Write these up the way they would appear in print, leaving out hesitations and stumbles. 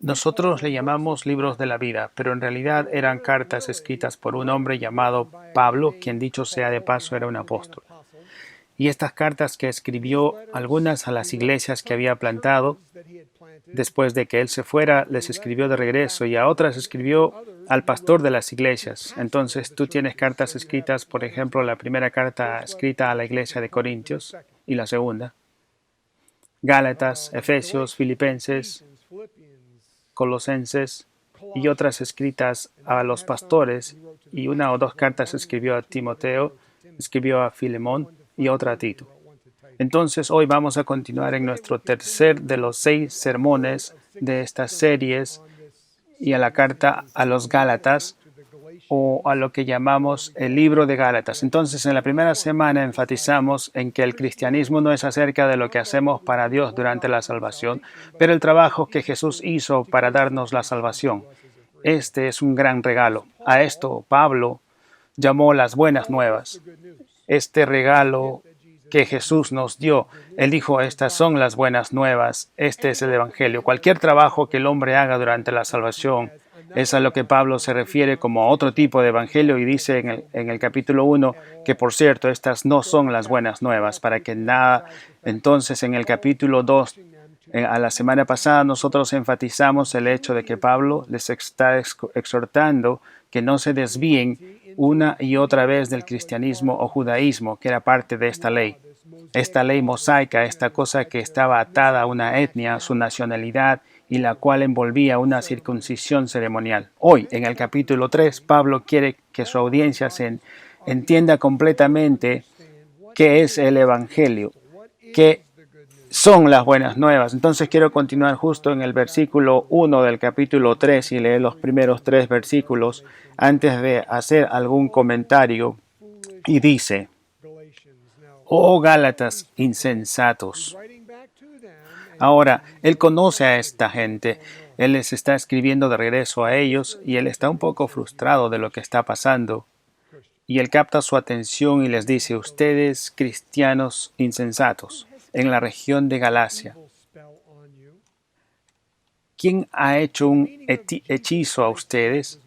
Nosotros le llamamos libros de la vida, pero en realidad eran cartas escritas por un hombre llamado Pablo, quien dicho sea de paso era un apóstol. Y estas cartas que escribió algunas a las iglesias que había plantado, después de que él se fuera, les escribió de regreso y a otras escribió al pastor de las iglesias. Entonces tú tienes cartas escritas, por ejemplo, la primera carta escrita a la iglesia de Corintios y la segunda, Gálatas, Efesios, Filipenses, Colosenses y otras escritas a los pastores, y una o dos cartas escribió a Timoteo, escribió a Filemón y otra a Tito. Entonces hoy vamos a continuar en nuestro tercer de los 6 sermones de estas series y a la carta a los Gálatas, o a lo que llamamos el libro de Gálatas. Entonces, en la primera semana enfatizamos en que el cristianismo no es acerca de lo que hacemos para Dios durante la salvación, pero el trabajo que Jesús hizo para darnos la salvación. Este es un gran regalo. A esto Pablo llamó las buenas nuevas. Este regalo que Jesús nos dio, Él dijo, estas son las buenas nuevas, este es el Evangelio. Cualquier trabajo que el hombre haga durante la salvación es a lo que Pablo se refiere como otro tipo de Evangelio, y dice en el capítulo 1 que, por cierto, estas no son las buenas nuevas, para que nada. Entonces, en el capítulo 2, a la semana pasada nosotros enfatizamos el hecho de que Pablo les está exhortando que no se desvíen una y otra vez del cristianismo o judaísmo, que era parte de esta ley mosaica, esta cosa que estaba atada a una etnia, su nacionalidad, y la cual envolvía una circuncisión ceremonial. Hoy, en el capítulo 3, Pablo quiere que su audiencia se entienda completamente qué es el Evangelio, qué son las buenas nuevas. Entonces quiero continuar justo en el versículo 1 del capítulo 3 y leer los primeros 3 versículos antes de hacer algún comentario. Y dice: oh Gálatas insensatos. Ahora, él conoce a esta gente, él les está escribiendo de regreso a ellos y él está un poco frustrado de lo que está pasando. Y él capta su atención y les dice: ustedes, cristianos insensatos, en la región de Galacia, ¿quién ha hecho un hechizo a ustedes?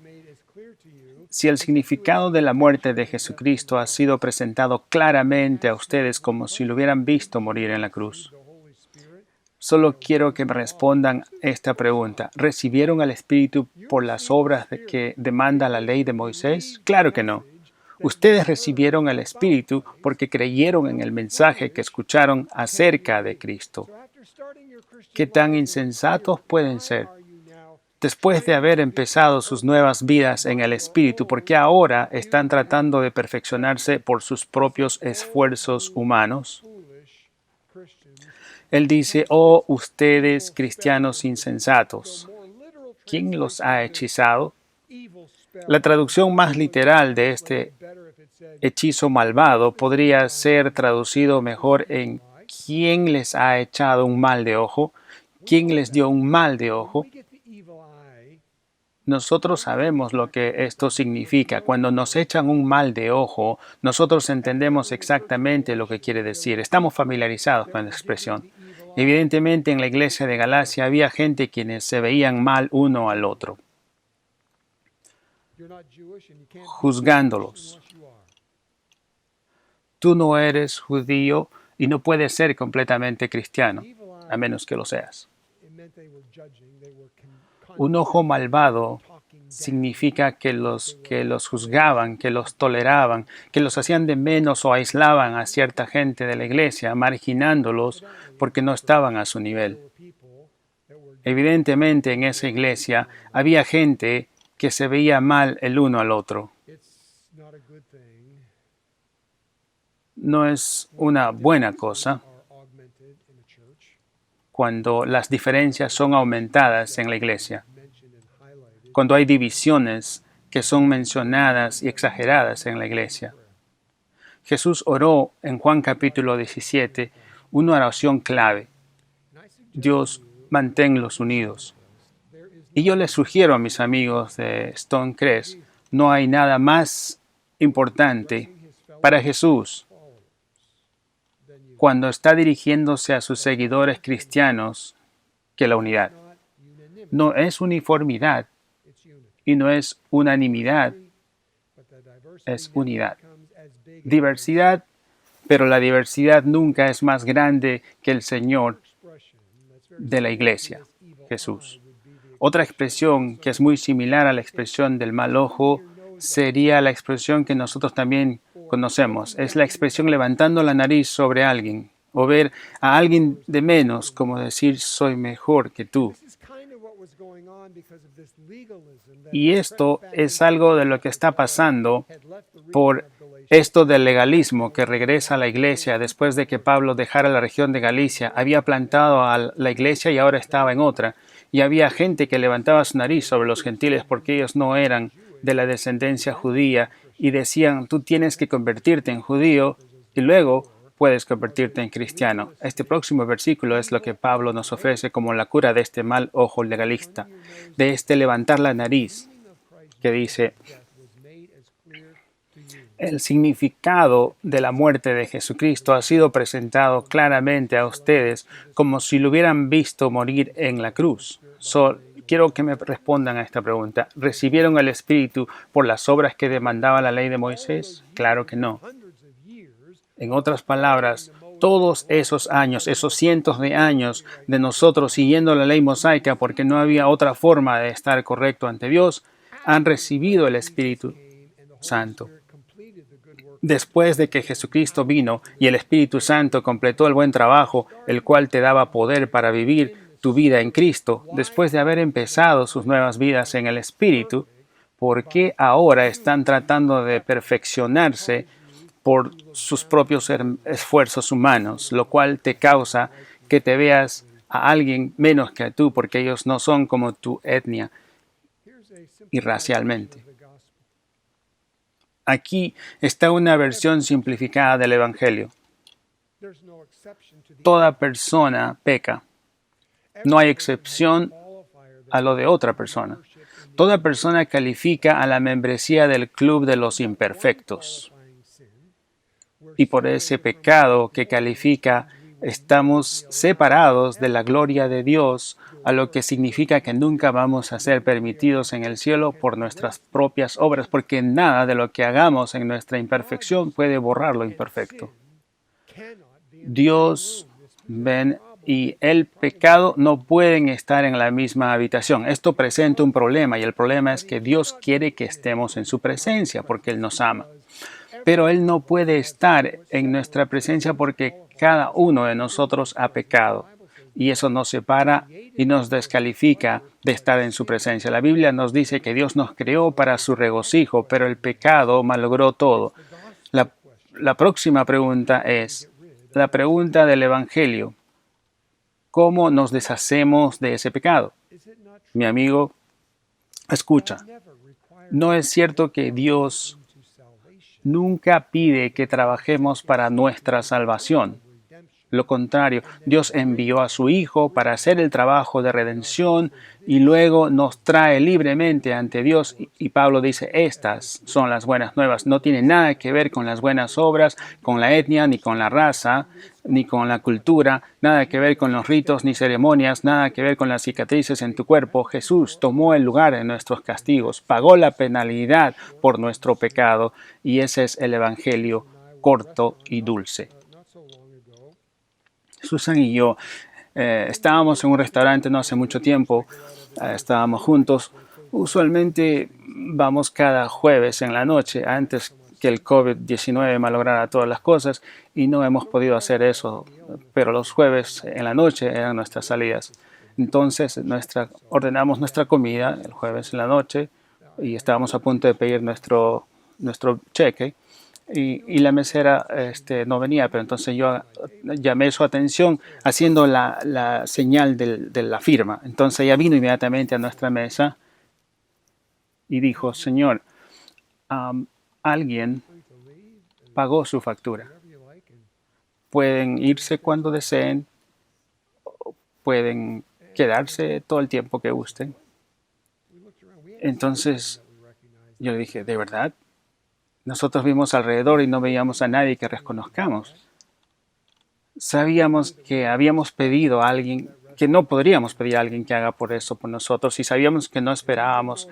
Si el significado de la muerte de Jesucristo ha sido presentado claramente a ustedes como si lo hubieran visto morir en la cruz. Solo quiero que me respondan esta pregunta. ¿Recibieron al Espíritu por las obras que demanda la ley de Moisés? Claro que no. Ustedes recibieron el Espíritu porque creyeron en el mensaje que escucharon acerca de Cristo. ¿Qué tan insensatos pueden ser? Después de haber empezado sus nuevas vidas en el Espíritu, ¿por qué ahora están tratando de perfeccionarse por sus propios esfuerzos humanos? Él dice: oh, ustedes cristianos insensatos, ¿quién los ha hechizado? La traducción más literal de este hechizo malvado podría ser traducido mejor en ¿quién les ha echado un mal de ojo? ¿Quién les dio un mal de ojo? Nosotros sabemos lo que esto significa. Cuando nos echan un mal de ojo, nosotros entendemos exactamente lo que quiere decir. Estamos familiarizados con la expresión. Evidentemente, en la iglesia de Galacia había gente quienes se veían mal uno al otro, juzgándolos. Tú no eres judío y no puedes ser completamente cristiano, a menos que lo seas. Un ojo malvado significa que los juzgaban, que los toleraban, que los hacían de menos o aislaban a cierta gente de la iglesia, marginándolos porque no estaban a su nivel. Evidentemente, en esa iglesia había gente que se veía mal el uno al otro. No es una buena cosa cuando las diferencias son aumentadas en la iglesia, cuando hay divisiones que son mencionadas y exageradas en la iglesia. Jesús oró en Juan capítulo 17 una oración clave: Dios, manténlos unidos. Y yo les sugiero a mis amigos de Stonecrest, no hay nada más importante para Jesús cuando está dirigiéndose a sus seguidores cristianos que la unidad. No es uniformidad y no es unanimidad, es unidad. Diversidad, pero la diversidad nunca es más grande que el Señor de la iglesia, Jesús. Otra expresión que es muy similar a la expresión del mal ojo sería la expresión que nosotros también conocemos. Es la expresión levantando la nariz sobre alguien o ver a alguien de menos, como decir soy mejor que tú. Y esto es algo de lo que está pasando por esto del legalismo que regresa a la iglesia después de que Pablo dejara la región de Galicia. Había plantado a la iglesia y ahora estaba en otra. Y había gente que levantaba su nariz sobre los gentiles porque ellos no eran de la descendencia judía y decían, tú tienes que convertirte en judío y luego puedes convertirte en cristiano. Este próximo versículo es lo que Pablo nos ofrece como la cura de este mal ojo legalista, de este levantar la nariz, que dice, el significado de la muerte de Jesucristo ha sido presentado claramente a ustedes como si lo hubieran visto morir en la cruz. Quiero que me respondan a esta pregunta. ¿Recibieron el Espíritu por las obras que demandaba la ley de Moisés? Claro que no. En otras palabras, todos esos años, esos cientos de años de nosotros siguiendo la ley mosaica porque no había otra forma de estar correcto ante Dios, han recibido el Espíritu Santo. Después de que Jesucristo vino y el Espíritu Santo completó el buen trabajo, el cual te daba poder para vivir tu vida en Cristo, después de haber empezado sus nuevas vidas en el Espíritu, ¿por qué ahora están tratando de perfeccionarse por sus propios esfuerzos humanos, lo cual te causa que te veas a alguien menos que tú, porque ellos no son como tu etnia y racialmente? Aquí está una versión simplificada del Evangelio. Toda persona peca. No hay excepción a lo de otra persona. Toda persona califica a la membresía del club de los imperfectos. Y por ese pecado que califica, estamos separados de la gloria de Dios, a lo que significa que nunca vamos a ser permitidos en el cielo por nuestras propias obras, porque nada de lo que hagamos en nuestra imperfección puede borrar lo imperfecto. Dios, ven, y el pecado no pueden estar en la misma habitación. Esto presenta un problema y el problema es que Dios quiere que estemos en su presencia porque Él nos ama. Pero Él no puede estar en nuestra presencia porque cada uno de nosotros ha pecado. Y eso nos separa y nos descalifica de estar en su presencia. La Biblia nos dice que Dios nos creó para su regocijo, pero el pecado malogró todo. La próxima pregunta es la pregunta del Evangelio. ¿Cómo nos deshacemos de ese pecado? Mi amigo, escucha. No es cierto que Dios nunca pide que trabajemos para nuestra salvación. Lo contrario, Dios envió a su Hijo para hacer el trabajo de redención y luego nos trae libremente ante Dios. Y Pablo dice, estas son las buenas nuevas. No tiene nada que ver con las buenas obras, con la etnia, ni con la raza, ni con la cultura, nada que ver con los ritos ni ceremonias, nada que ver con las cicatrices en tu cuerpo. Jesús tomó el lugar de nuestros castigos, pagó la penalidad por nuestro pecado y ese es el Evangelio corto y dulce. Susan y yo estábamos en un restaurante no hace mucho tiempo, estábamos juntos. Usualmente vamos cada jueves en la noche, antes que el COVID-19 malograra todas las cosas, y no hemos podido hacer eso, pero los jueves en la noche eran nuestras salidas. Entonces ordenamos nuestra comida el jueves en la noche y estábamos a punto de pedir nuestro cheque. Y la mesera no venía, pero entonces yo llamé su atención haciendo la señal de la firma. Entonces ella vino inmediatamente a nuestra mesa y dijo, Señor, alguien pagó su factura. Pueden irse cuando deseen, pueden quedarse todo el tiempo que gusten. Entonces yo le dije, ¿de verdad? Nosotros vimos alrededor y no veíamos a nadie que reconozcamos. Sabíamos que habíamos pedido a alguien que no podríamos pedir a alguien que haga por eso por nosotros y sabíamos que no esperábamos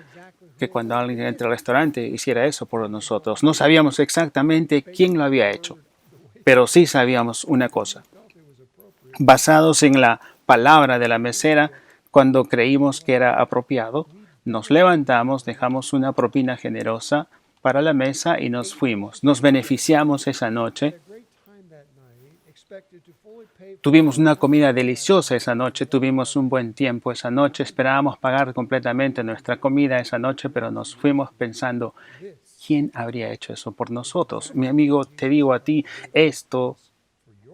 que cuando alguien entre al restaurante hiciera eso por nosotros. No sabíamos exactamente quién lo había hecho, pero sí sabíamos una cosa. Basados en la palabra de la mesera, cuando creímos que era apropiado, nos levantamos, dejamos una propina generosa para la mesa y nos fuimos. Nos beneficiamos esa noche. Tuvimos una comida deliciosa esa noche, tuvimos un buen tiempo esa noche, esperábamos pagar completamente nuestra comida esa noche, pero nos fuimos pensando, ¿quién habría hecho eso por nosotros? Mi amigo, te digo a ti, esto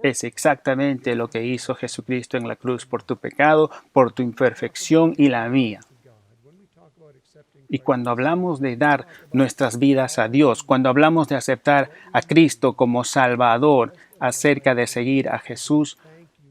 es exactamente lo que hizo Jesucristo en la cruz por tu pecado, por tu imperfección y la mía. Y cuando hablamos de dar nuestras vidas a Dios, cuando hablamos de aceptar a Cristo como Salvador, acerca de seguir a Jesús,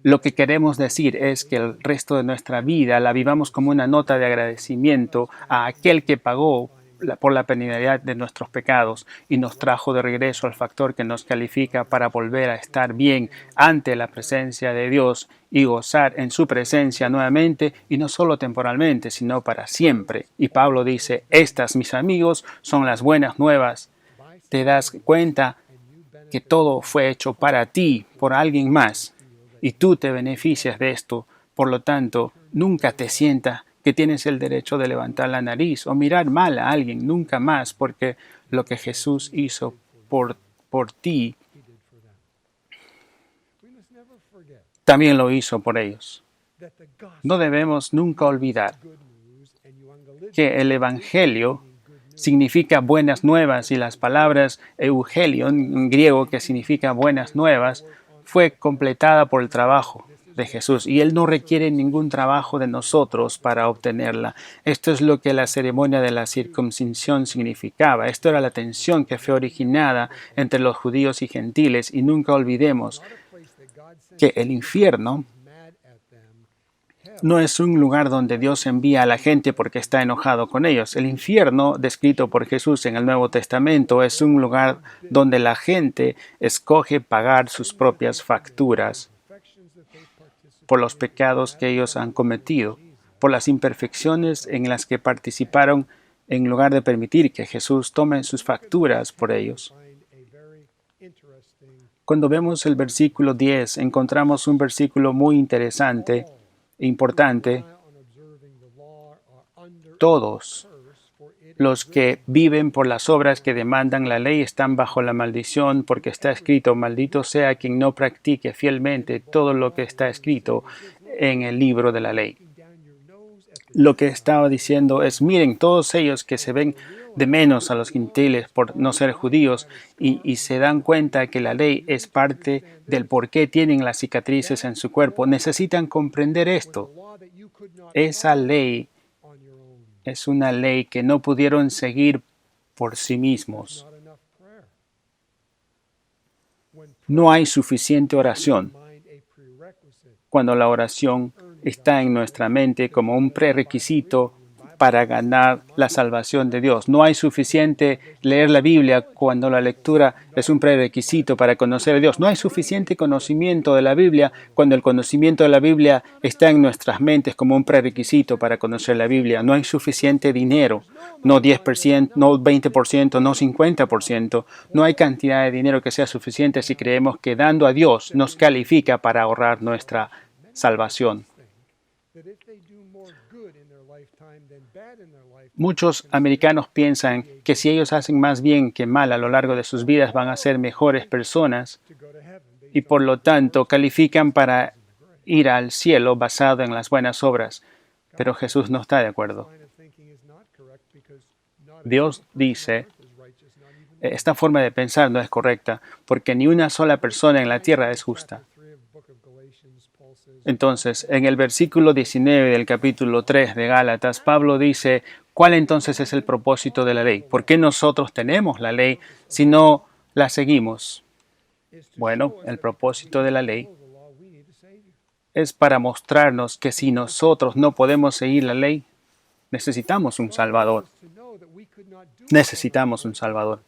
lo que queremos decir es que el resto de nuestra vida la vivamos como una nota de agradecimiento a aquel que pagó por la penalidad de nuestros pecados y nos trajo de regreso al factor que nos califica para volver a estar bien ante la presencia de Dios y gozar en su presencia nuevamente y no solo temporalmente, sino para siempre. Y Pablo dice, estas, mis amigos, son las buenas nuevas. Te das cuenta que todo fue hecho para ti, por alguien más, y tú te beneficias de esto. Por lo tanto, nunca te sientas que tienes el derecho de levantar la nariz o mirar mal a alguien, nunca más, porque lo que Jesús hizo por ti, también lo hizo por ellos. No debemos nunca olvidar que el Evangelio significa buenas nuevas y las palabras eugelion, en griego, que significa buenas nuevas, fue completada por el trabajo de Jesús y Él no requiere ningún trabajo de nosotros para obtenerla. Esto es lo que la ceremonia de la circuncisión significaba. Esto era la tensión que fue originada entre los judíos y gentiles y nunca olvidemos que el infierno no es un lugar donde Dios envía a la gente porque está enojado con ellos. El infierno, descrito por Jesús en el Nuevo Testamento, es un lugar donde la gente escoge pagar sus propias facturas por los pecados que ellos han cometido, por las imperfecciones en las que participaron en lugar de permitir que Jesús tome sus facturas por ellos. Cuando vemos el versículo 10, encontramos un versículo muy interesante e importante. Todos los que viven por las obras que demandan la ley están bajo la maldición, porque está escrito, maldito sea quien no practique fielmente todo lo que está escrito en el libro de la ley. Lo que estaba diciendo es, miren, todos ellos que se ven de menos a los gentiles por no ser judíos y se dan cuenta que la ley es parte del por qué tienen las cicatrices en su cuerpo, necesitan comprender esto. Esa ley es una ley que no pudieron seguir por sí mismos. No hay suficiente oración. Cuando la oración está en nuestra mente como un prerequisito para ganar la salvación de Dios. No hay suficiente leer la Biblia cuando la lectura es un prerequisito para conocer a Dios. No hay suficiente conocimiento de la Biblia cuando el conocimiento de la Biblia está en nuestras mentes como un prerequisito para conocer la Biblia. No hay suficiente dinero, no 10%, no 20%, no 50%. No hay cantidad de dinero que sea suficiente si creemos que dando a Dios nos califica para ahorrar nuestra salvación. Muchos americanos piensan que si ellos hacen más bien que mal a lo largo de sus vidas van a ser mejores personas y por lo tanto califican para ir al cielo basado en las buenas obras. Pero Jesús no está de acuerdo. Dios dice, esta forma de pensar no es correcta porque ni una sola persona en la tierra es justa. Entonces, en el versículo 19 del capítulo 3 de Gálatas, Pablo dice, ¿cuál entonces es el propósito de la ley? ¿Por qué nosotros tenemos la ley si no la seguimos? Bueno, el propósito de la ley es para mostrarnos que si nosotros no podemos seguir la ley, necesitamos un Salvador. Necesitamos un Salvador.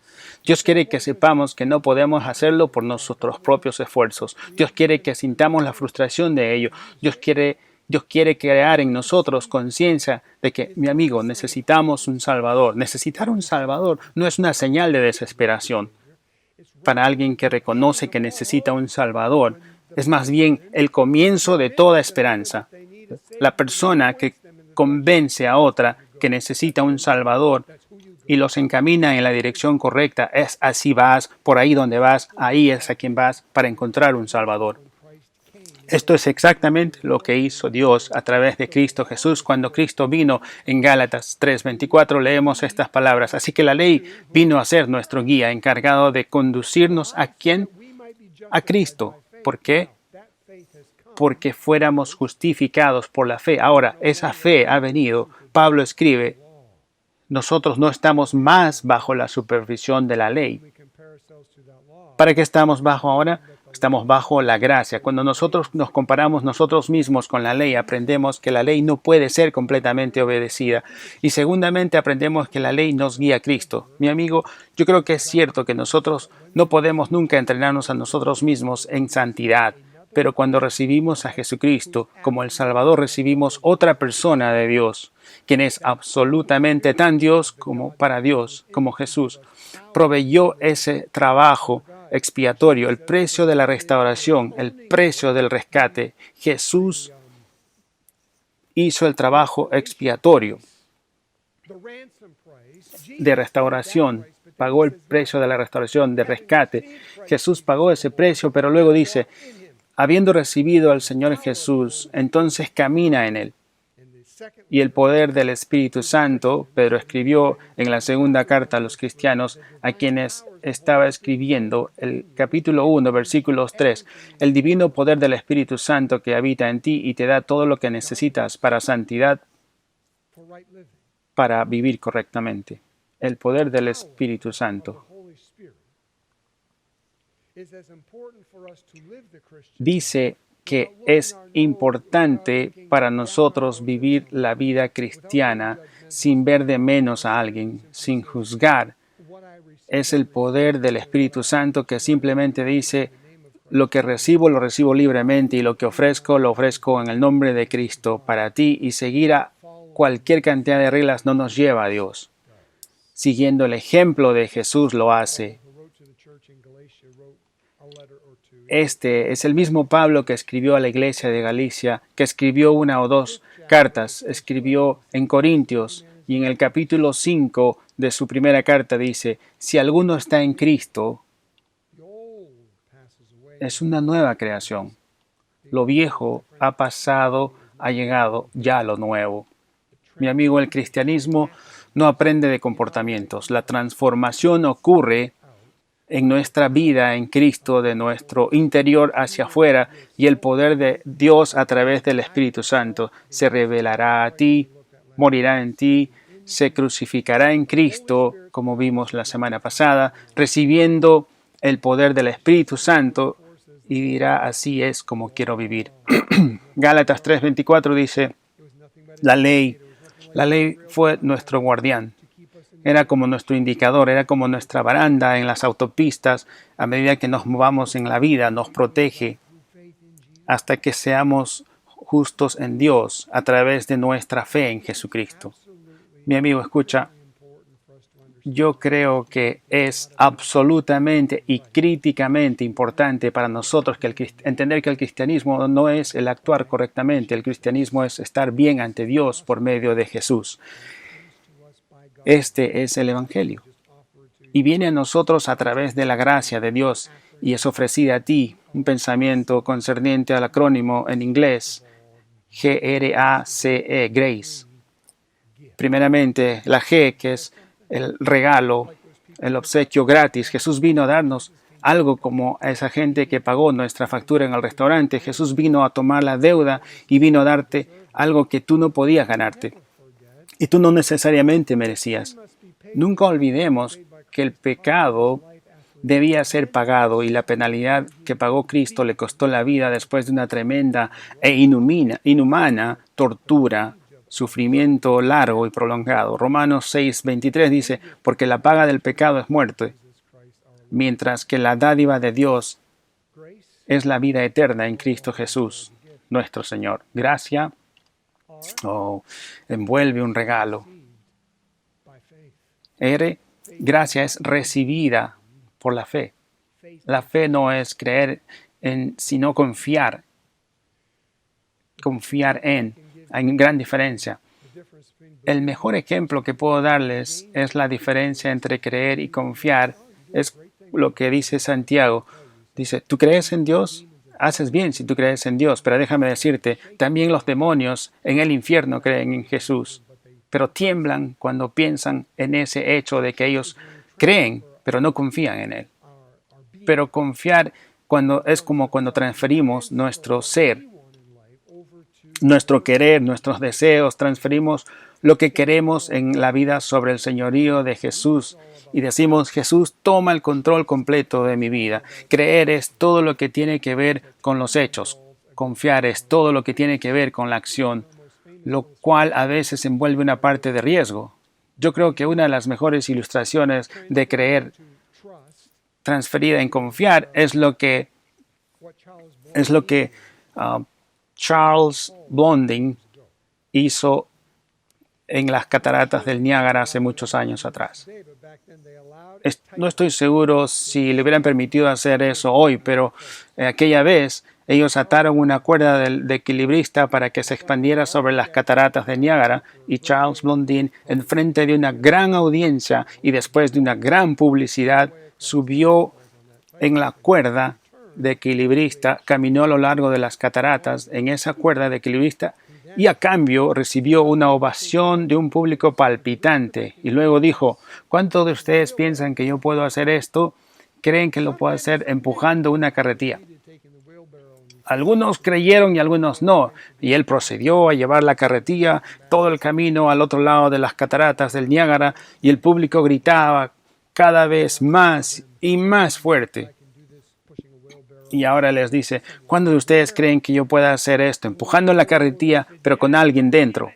Dios quiere que sepamos que no podemos hacerlo por nuestros propios esfuerzos. Dios quiere que sintamos la frustración de ello. Dios quiere Dios quiere crear en nosotros conciencia de que, mi amigo, necesitamos un Salvador. Necesitar un Salvador no es una señal de desesperación. Para alguien que reconoce que necesita un Salvador, es más bien el comienzo de toda esperanza. La persona que convence a otra que necesita un Salvador y los encamina en la dirección correcta, es así vas, por ahí donde vas, ahí es a quien vas para encontrar un Salvador. Esto es exactamente lo que hizo Dios a través de Cristo Jesús. Cuando Cristo vino en Gálatas 3:24 leemos estas palabras. Así que la ley vino a ser nuestro guía, encargado de conducirnos ¿a quién? A Cristo. ¿Por qué? Porque fuéramos justificados por la fe. Ahora, esa fe ha venido. Pablo escribe, nosotros no estamos más bajo la supervisión de la ley. ¿Para qué estamos bajo ahora? Estamos bajo la gracia. Cuando nosotros nos comparamos nosotros mismos con la ley, aprendemos que la ley no puede ser completamente obedecida. Y segundamente aprendemos que la ley nos guía a Cristo. Mi amigo, yo creo que es cierto que nosotros no podemos nunca entrenarnos a nosotros mismos en santidad. Pero cuando recibimos a Jesucristo como el Salvador, recibimos otra persona de Dios, quien es absolutamente tan Dios como para Dios, como Jesús. Proveyó ese trabajo expiatorio, el precio de la restauración, el precio del rescate. Jesús hizo el trabajo expiatorio de restauración, pagó el precio de la restauración, de rescate. Jesús pagó ese precio, pero luego dice, habiendo recibido al Señor Jesús, entonces camina en él. Y el poder del Espíritu Santo, Pedro escribió en la segunda carta a los cristianos, a quienes estaba escribiendo, el capítulo 1, versículos 3, el divino poder del Espíritu Santo que habita en ti y te da todo lo que necesitas para santidad, para vivir correctamente. El poder del Espíritu Santo. Dice que es importante para nosotros vivir la vida cristiana sin ver de menos a alguien, sin juzgar. Es el poder del Espíritu Santo que simplemente dice, lo que recibo, lo recibo libremente y lo que ofrezco, lo ofrezco en el nombre de Cristo para ti, y seguir a cualquier cantidad de reglas no nos lleva a Dios. Siguiendo el ejemplo de Jesús lo hace. Este es el mismo Pablo que escribió a la iglesia de Galicia, que escribió una o dos cartas, escribió en Corintios, y en el capítulo 5 de su primera carta dice, si alguno está en Cristo, es una nueva creación. Lo viejo ha pasado, ha llegado ya lo nuevo. Mi amigo, el cristianismo no aprende de comportamientos. La transformación ocurre en nuestra vida en Cristo, de nuestro interior hacia afuera, y el poder de Dios a través del Espíritu Santo se revelará a ti, morirá en ti, se crucificará en Cristo, como vimos la semana pasada, recibiendo el poder del Espíritu Santo, y dirá, así es como quiero vivir. Gálatas 3:24 dice, la ley fue nuestro guardián. Era como nuestro indicador, era como nuestra baranda en las autopistas. A medida que nos movamos en la vida, nos protege hasta que seamos justos en Dios a través de nuestra fe en Jesucristo. Mi amigo, escucha, yo creo que es absolutamente y críticamente importante para nosotros entender que el cristianismo no es el actuar correctamente, el cristianismo es estar bien ante Dios por medio de Jesús. Este es el Evangelio y viene a nosotros a través de la gracia de Dios y es ofrecida a ti. Un pensamiento concerniente al acrónimo en inglés GRACE, Grace. Primeramente, la G, que es el regalo, el obsequio gratis. Jesús vino a darnos algo como a esa gente que pagó nuestra factura en el restaurante. Jesús vino a tomar la deuda y vino a darte algo que tú no podías ganarte y tú no necesariamente merecías. Nunca olvidemos que el pecado debía ser pagado y la penalidad que pagó Cristo le costó la vida después de una tremenda e inhumana tortura, sufrimiento largo y prolongado. Romanos 6:23 dice, porque la paga del pecado es muerte, mientras que la dádiva de Dios es la vida eterna en Cristo Jesús, nuestro Señor. Gracia o envuelve un regalo. R, gracia es recibida por la fe. La fe no es creer en, sino confiar. Confiar en. Hay una gran diferencia. El mejor ejemplo que puedo darles es la diferencia entre creer y confiar. Es lo que dice Santiago. Dice, ¿tú crees en Dios? Haces bien si tú crees en Dios, pero déjame decirte, también los demonios en el infierno creen en Jesús, pero tiemblan cuando piensan en ese hecho de que ellos creen, pero no confían en Él. Pero confiar es como cuando transferimos nuestro ser, nuestro querer, nuestros deseos, transferimos lo que queremos en la vida sobre el señorío de Jesús y decimos, Jesús toma el control completo de mi vida. Creer es todo lo que tiene que ver con los hechos. Confiar es todo lo que tiene que ver con la acción, lo cual a veces envuelve una parte de riesgo. Yo creo que una de las mejores ilustraciones de creer transferida en confiar es lo que Charles Blondin hizo en las cataratas del Niágara hace muchos años atrás. No estoy seguro si le hubieran permitido hacer eso hoy, pero aquella vez ellos ataron una cuerda de equilibrista para que se expandiera sobre las cataratas del Niágara y Charles Blondin, en frente de una gran audiencia y después de una gran publicidad, subió en la cuerda de equilibrista, caminó a lo largo de las cataratas en esa cuerda de equilibrista y a cambio recibió una ovación de un público palpitante. Y luego dijo, ¿cuántos de ustedes piensan que yo puedo hacer esto? ¿Creen que lo puedo hacer empujando una carretilla? Algunos creyeron y algunos no. Y él procedió a llevar la carretilla todo el camino al otro lado de las cataratas del Niágara y el público gritaba cada vez más y más fuerte. Y ahora les dice, ¿cuándo de ustedes creen que yo pueda hacer esto? Empujando la carretilla, pero con alguien dentro.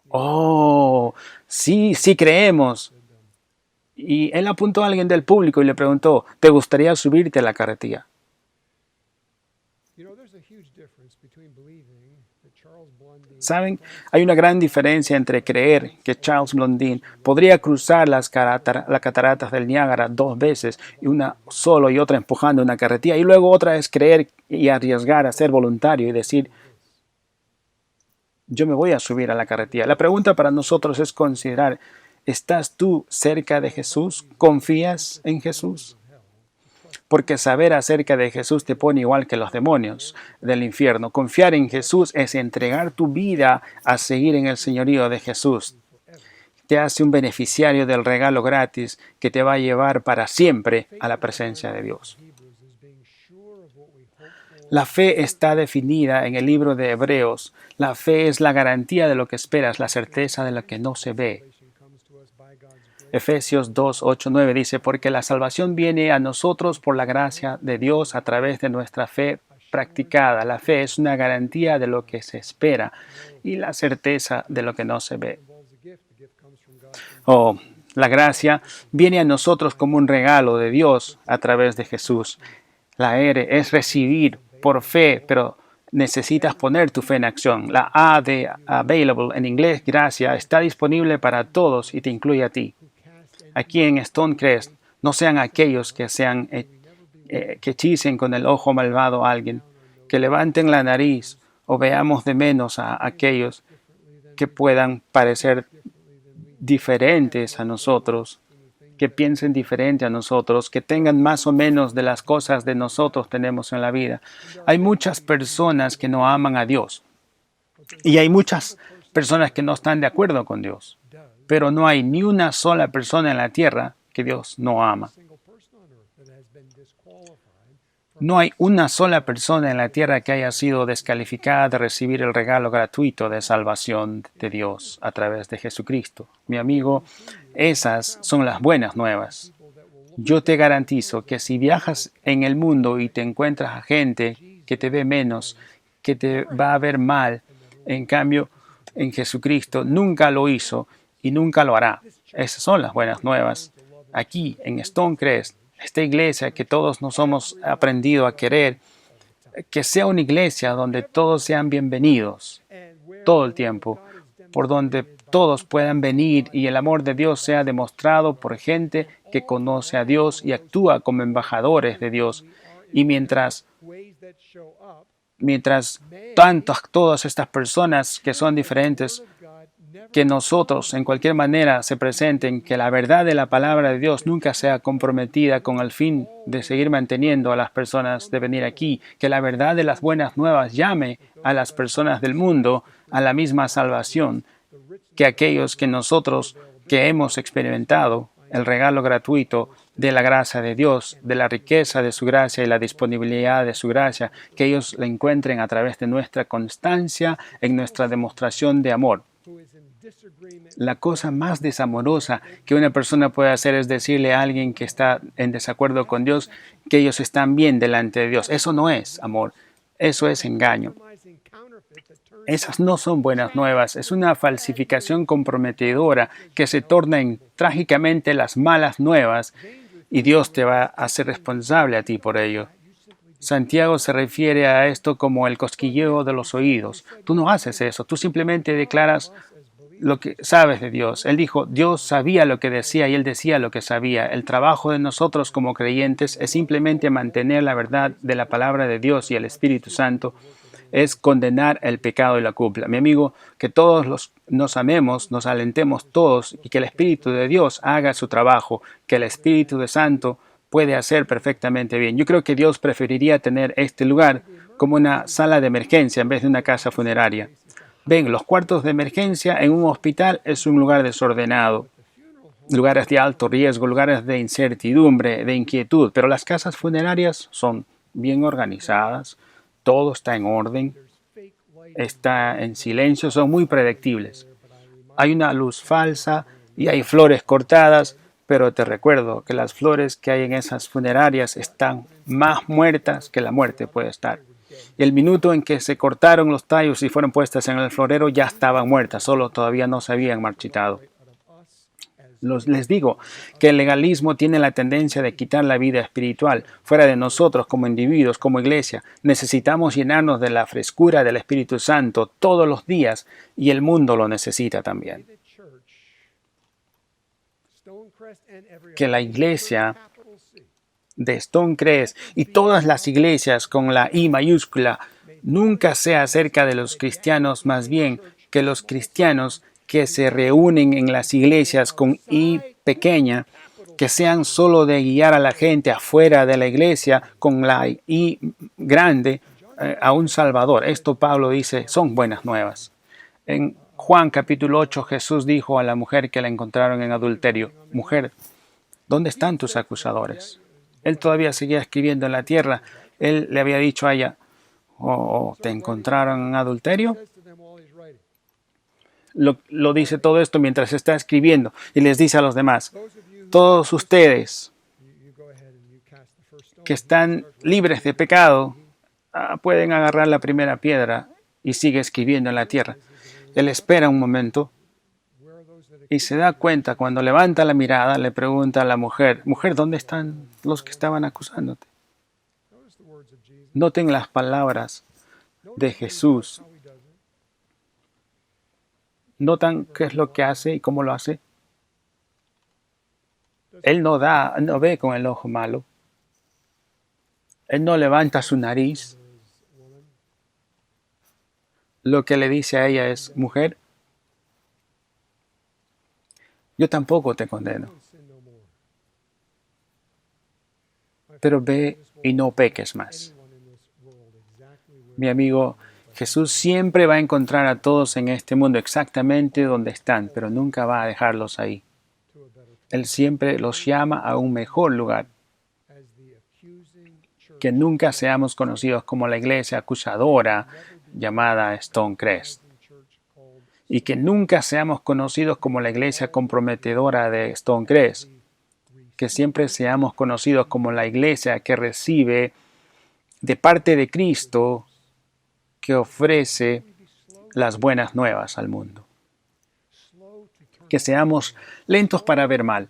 Oh, sí, sí creemos. Y él apuntó a alguien del público y le preguntó, ¿te gustaría subirte a la carretilla? ¿Saben? Hay una gran diferencia entre creer que Charles Blondin podría cruzar las cataratas del Niágara 2 veces, y una solo y otra empujando una carretilla, y luego otra es creer y arriesgar a ser voluntario y decir, yo me voy a subir a la carretilla. La pregunta para nosotros es considerar, ¿estás tú cerca de Jesús? ¿Confías en Jesús? Porque saber acerca de Jesús te pone igual que los demonios del infierno. Confiar en Jesús es entregar tu vida a seguir en el señorío de Jesús. Te hace un beneficiario del regalo gratis que te va a llevar para siempre a la presencia de Dios. La fe está definida en el libro de Hebreos. La fe es la garantía de lo que esperas, la certeza de lo que no se ve. Efesios 2, 8, 9 dice, porque la salvación viene a nosotros por la gracia de Dios a través de nuestra fe practicada. La fe es una garantía de lo que se espera y la certeza de lo que no se ve. La gracia viene a nosotros como un regalo de Dios a través de Jesús. La R es recibir por fe, pero necesitas poner tu fe en acción. La A de available, en inglés gracia, está disponible para todos y te incluye a ti. Aquí en Stonecrest, no sean aquellos que hechicen con el ojo malvado a alguien, que levanten la nariz o veamos de menos a aquellos que puedan parecer diferentes a nosotros, que piensen diferente a nosotros, que tengan más o menos de las cosas de nosotros tenemos en la vida. Hay muchas personas que no aman a Dios y hay muchas personas que no están de acuerdo con Dios. Pero no hay ni una sola persona en la tierra que Dios no ama. No hay una sola persona en la tierra que haya sido descalificada de recibir el regalo gratuito de salvación de Dios a través de Jesucristo. Mi amigo, esas son las buenas nuevas. Yo te garantizo que si viajas en el mundo y te encuentras a gente que te ve menos, que te va a ver mal, en cambio, en Jesucristo nunca lo hizo y nunca lo hará. Esas son las buenas nuevas. Aquí, en Stonecrest, esta iglesia que todos nos hemos aprendido a querer, que sea una iglesia donde todos sean bienvenidos todo el tiempo, por donde todos puedan venir y el amor de Dios sea demostrado por gente que conoce a Dios y actúa como embajadores de Dios. Y mientras todas estas personas que son diferentes, que nosotros en cualquier manera se presenten, que la verdad de la palabra de Dios nunca sea comprometida con el fin de seguir manteniendo a las personas de venir aquí, que la verdad de las buenas nuevas llame a las personas del mundo a la misma salvación que aquellos que nosotros que hemos experimentado el regalo gratuito de la gracia de Dios, de la riqueza de su gracia y la disponibilidad de su gracia, que ellos la encuentren a través de nuestra constancia en nuestra demostración de amor. La cosa más desamorosa que una persona puede hacer es decirle a alguien que está en desacuerdo con Dios que ellos están bien delante de Dios. Eso no es amor, eso es engaño. Esas no son buenas nuevas, es una falsificación comprometedora que se torna en trágicamente las malas nuevas y Dios te va a hacer responsable a ti por ello. Santiago se refiere a esto como el cosquilleo de los oídos. Tú no haces eso, tú simplemente declaras lo que sabes de Dios. Él dijo, Dios sabía lo que decía y Él decía lo que sabía. El trabajo de nosotros como creyentes es simplemente mantener la verdad de la palabra de Dios y el Espíritu Santo. Es condenar el pecado y la culpa. Mi amigo, que todos nos amemos, nos alentemos todos y que el Espíritu de Dios haga su trabajo, que el Espíritu de Santo puede hacer perfectamente bien. Yo creo que Dios preferiría tener este lugar como una sala de emergencia en vez de una casa funeraria. Ven, los cuartos de emergencia en un hospital es un lugar desordenado, lugares de alto riesgo, lugares de incertidumbre, de inquietud, pero las casas funerarias son bien organizadas, todo está en orden, está en silencio, son muy predictibles. Hay una luz falsa y hay flores cortadas, pero te recuerdo que las flores que hay en esas funerarias están más muertas que la muerte puede estar. Y el minuto en que se cortaron los tallos y fueron puestas en el florero ya estaban muertas, solo todavía no se habían marchitado. Les digo que el legalismo tiene la tendencia de quitar la vida espiritual fuera de nosotros como individuos, como iglesia. Necesitamos llenarnos de la frescura del Espíritu Santo todos los días y el mundo lo necesita también. Que la iglesia de Stonecrest y todas las iglesias con la I mayúscula nunca sea acerca de los cristianos, más bien que los cristianos que se reúnen en las iglesias con I pequeña, que sean solo de guiar a la gente afuera de la iglesia con la I grande a un Salvador. Esto Pablo dice, son buenas nuevas. En Juan capítulo 8 Jesús dijo a la mujer que la encontraron en adulterio, mujer, ¿dónde están tus acusadores? Él todavía seguía escribiendo en la tierra. Él le había dicho a ella, ¿te encontraron en adulterio? Lo dice todo esto mientras está escribiendo y les dice a los demás, todos ustedes que están libres de pecado pueden agarrar la primera piedra y sigue escribiendo en la tierra. Él espera un momento y se da cuenta, cuando levanta la mirada, le pregunta a la mujer, mujer, ¿dónde están los que estaban acusándote? Noten las palabras de Jesús. ¿Notan qué es lo que hace y cómo lo hace? Él no ve con el ojo malo. Él no levanta su nariz. Lo que le dice a ella es, mujer, yo tampoco te condeno. Pero ve y no peques más. Mi amigo, Jesús siempre va a encontrar a todos en este mundo exactamente donde están, pero nunca va a dejarlos ahí. Él siempre los llama a un mejor lugar. Que nunca seamos conocidos como la iglesia acusadora llamada Stonecrest. Y que nunca seamos conocidos como la iglesia comprometedora de Stonecrest. Que siempre seamos conocidos como la iglesia que recibe de parte de Cristo, que ofrece las buenas nuevas al mundo. Que seamos lentos para ver mal,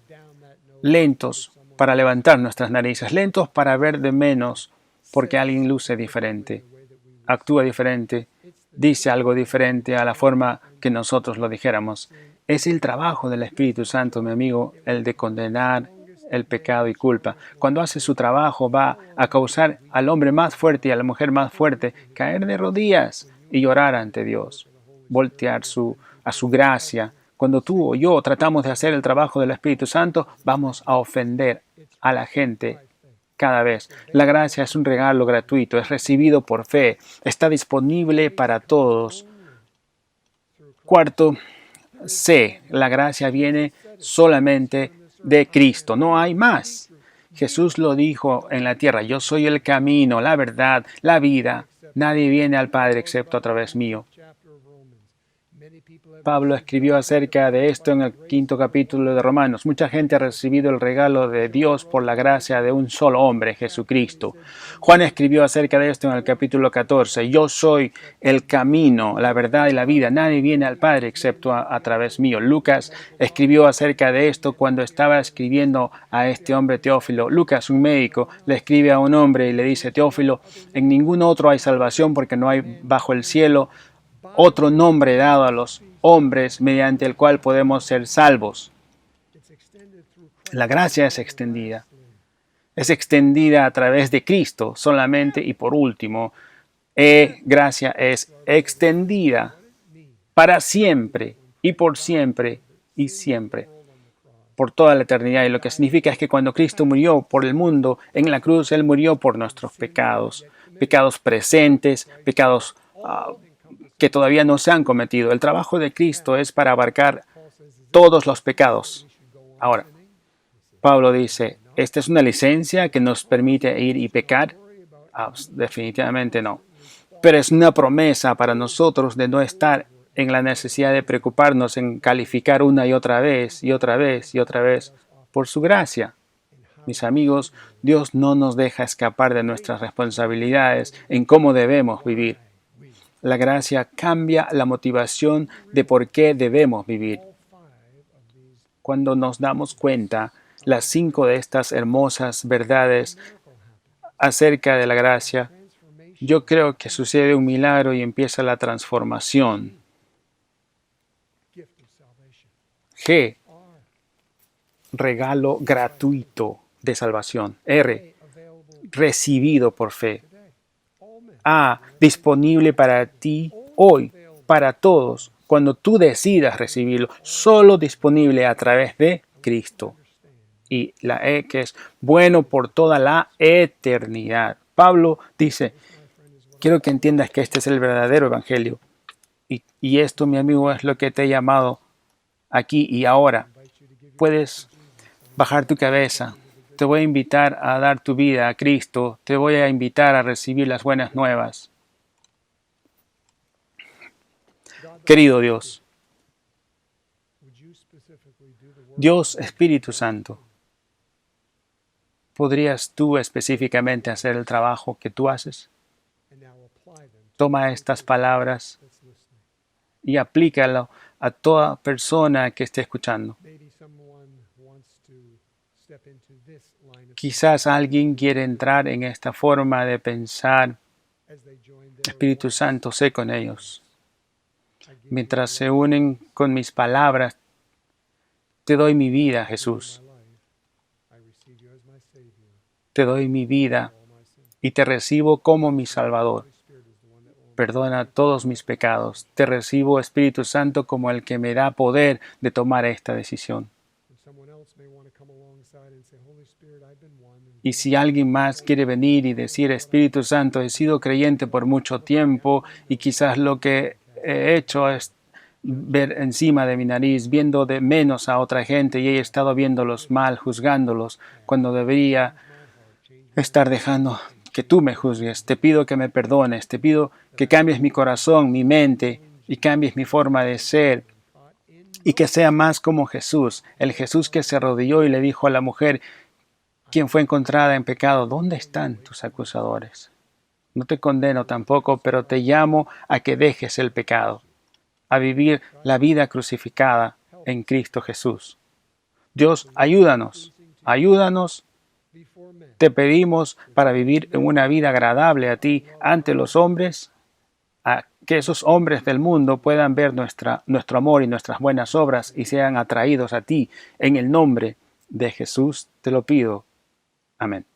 lentos para levantar nuestras narices, lentos para ver de menos porque alguien luce diferente, actúa diferente dice algo diferente a la forma que nosotros lo dijéramos. Es el trabajo del Espíritu Santo, mi amigo, el de condenar el pecado y culpa. Cuando hace su trabajo va a causar al hombre más fuerte y a la mujer más fuerte caer de rodillas y llorar ante Dios, voltear a su gracia. Cuando tú o yo tratamos de hacer el trabajo del Espíritu Santo, vamos a ofender a la gente cada vez. La gracia es un regalo gratuito, es recibido por fe, está disponible para todos. Cuarto, C, la gracia viene solamente de Cristo, no hay más. Jesús lo dijo en la tierra, yo soy el camino, la verdad, la vida. Nadie viene al Padre excepto a través mío. Pablo escribió acerca de esto en el 5º capítulo de Romanos. Mucha gente ha recibido el regalo de Dios por la gracia de un solo hombre, Jesucristo. Juan escribió acerca de esto en el capítulo 14. Yo soy el camino, la verdad y la vida. Nadie viene al Padre excepto a través mío. Lucas escribió acerca de esto cuando estaba escribiendo a este hombre Teófilo. Lucas, un médico, le escribe a un hombre y le dice, Teófilo, en ningún otro hay salvación porque no hay bajo el cielo otro nombre dado a los hombres mediante el cual podemos ser salvos. La gracia es extendida. Es extendida a través de Cristo solamente y por último, gracia es extendida para siempre y por siempre y siempre, por toda la eternidad. Y lo que significa es que cuando Cristo murió por el mundo en la cruz, Él murió por nuestros pecados, pecados presentes, pecados que todavía no se han cometido. El trabajo de Cristo es para abarcar todos los pecados. Ahora, Pablo dice, ¿esta es una licencia que nos permite ir y pecar? Definitivamente no. Pero es una promesa para nosotros de no estar en la necesidad de preocuparnos en calificar una y otra vez y otra vez y otra vez por su gracia. Mis amigos, Dios no nos deja escapar de nuestras responsabilidades en cómo debemos vivir. La gracia cambia la motivación de por qué debemos vivir. Cuando nos damos cuenta, las 5 de estas hermosas verdades acerca de la gracia, yo creo que sucede un milagro y empieza la transformación. G, regalo gratuito de salvación. R, recibido por fe. A, disponible para ti hoy, para todos, cuando tú decidas recibirlo, solo disponible a través de Cristo. Y la E, que es bueno por toda la eternidad. Pablo dice, quiero que entiendas que este es el verdadero evangelio. Y esto, mi amigo, es lo que te he llamado aquí y ahora. Puedes bajar tu cabeza. Te voy a invitar a dar tu vida a Cristo. Te voy a invitar a recibir las buenas nuevas. Querido Dios, Dios Espíritu Santo, ¿podrías tú específicamente hacer el trabajo que tú haces? Toma estas palabras y aplícalo a toda persona que esté escuchando. Quizás alguien quiere entrar en esta forma de pensar. Espíritu Santo, sé con ellos. Mientras se unen con mis palabras, te doy mi vida, Jesús. Te doy mi vida y te recibo como mi Salvador. Perdona todos mis pecados. Te recibo, Espíritu Santo, como el que me da poder de tomar esta decisión. Y si alguien más quiere venir y decir, Espíritu Santo, he sido creyente por mucho tiempo y quizás lo que he hecho es ver encima de mi nariz, viendo de menos a otra gente y he estado viéndolos mal, juzgándolos, cuando debería estar dejando que tú me juzgues. Te pido que me perdones, te pido que cambies mi corazón, mi mente y cambies mi forma de ser y que sea más como Jesús, el Jesús que se arrodilló y le dijo a la mujer, quien fue encontrada en pecado, ¿dónde están tus acusadores? No te condeno tampoco, pero te llamo a que dejes el pecado, a vivir la vida crucificada en Cristo Jesús. Dios, ayúdanos, ayúdanos. Te pedimos para vivir en una vida agradable a ti ante los hombres, que esos hombres del mundo puedan ver nuestro amor y nuestras buenas obras y sean atraídos a ti. En el nombre de Jesús te lo pido. Amén.